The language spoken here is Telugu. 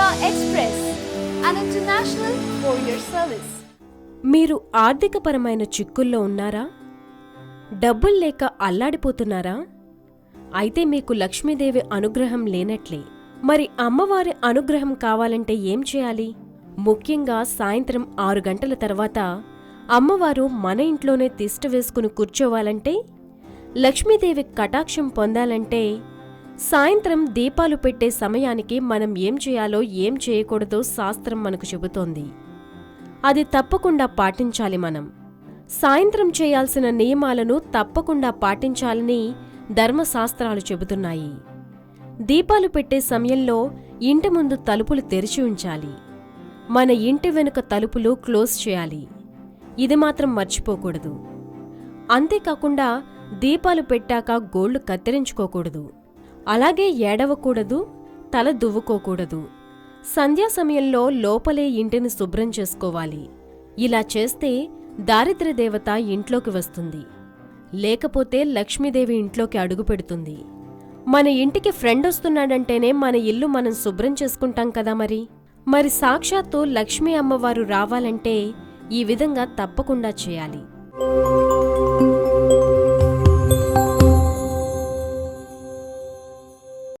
Express, an international courier service. మీరు ఆర్థికపరమైన చిక్కుల్లో ఉన్నారా? డబ్బులు లేక అల్లాడిపోతున్నారా? అయితే మీకు లక్ష్మీదేవి అనుగ్రహం లేనట్లే. మరి అమ్మవారి అనుగ్రహం కావాలంటే ఏం చేయాలి? ముఖ్యంగా సాయంత్రం 6 గంటల తర్వాత అమ్మవారు మన ఇంట్లోనే తిష్ట వేసుకుని కూర్చోవాలంటే, లక్ష్మీదేవి కటాక్షం పొందాలంటే సాయంత్రం దీపాలు పెట్టే సమయానికి మనం ఏం చేయాలో ఏం చేయకూడదో శాస్త్రం మనకు చెబుతోంది. అది తప్పకుండా పాటించాలి. మనం సాయంత్రం చేయాల్సిన నియమాలను తప్పకుండా పాటించాలని ధర్మశాస్త్రాలు చెబుతున్నాయి. దీపాలు పెట్టే సమయంలో ఇంటి ముందు తలుపులు తెరిచి ఉంచాలి. మన ఇంటి వెనుక తలుపులు క్లోజ్ చేయాలి. ఇది మాత్రం మర్చిపోకూడదు. అంతేకాకుండా దీపాలు పెట్టాక గోళ్లు కత్తిరించుకోకూడదు. అలాగే ఏడవకూడదు, తల దువ్వుకోకూడదు. సంధ్యా సమయంలో లోపలే ఇంటిని శుభ్రం చేసుకోవాలి. ఇలా చేస్తే దారిద్ర్యదేవత ఇంట్లోకి వస్తుంది, లేకపోతే లక్ష్మీదేవి ఇంట్లోకి అడుగుపెడుతుంది. మన ఇంటికి ఫ్రెండ్ వస్తున్నాడంటేనే మన ఇల్లు మనం శుభ్రం చేసుకుంటాం కదా. మరి సాక్షాత్తు లక్ష్మీ అమ్మవారు రావాలంటే ఈ విధంగా తప్పకుండా చేయాలి.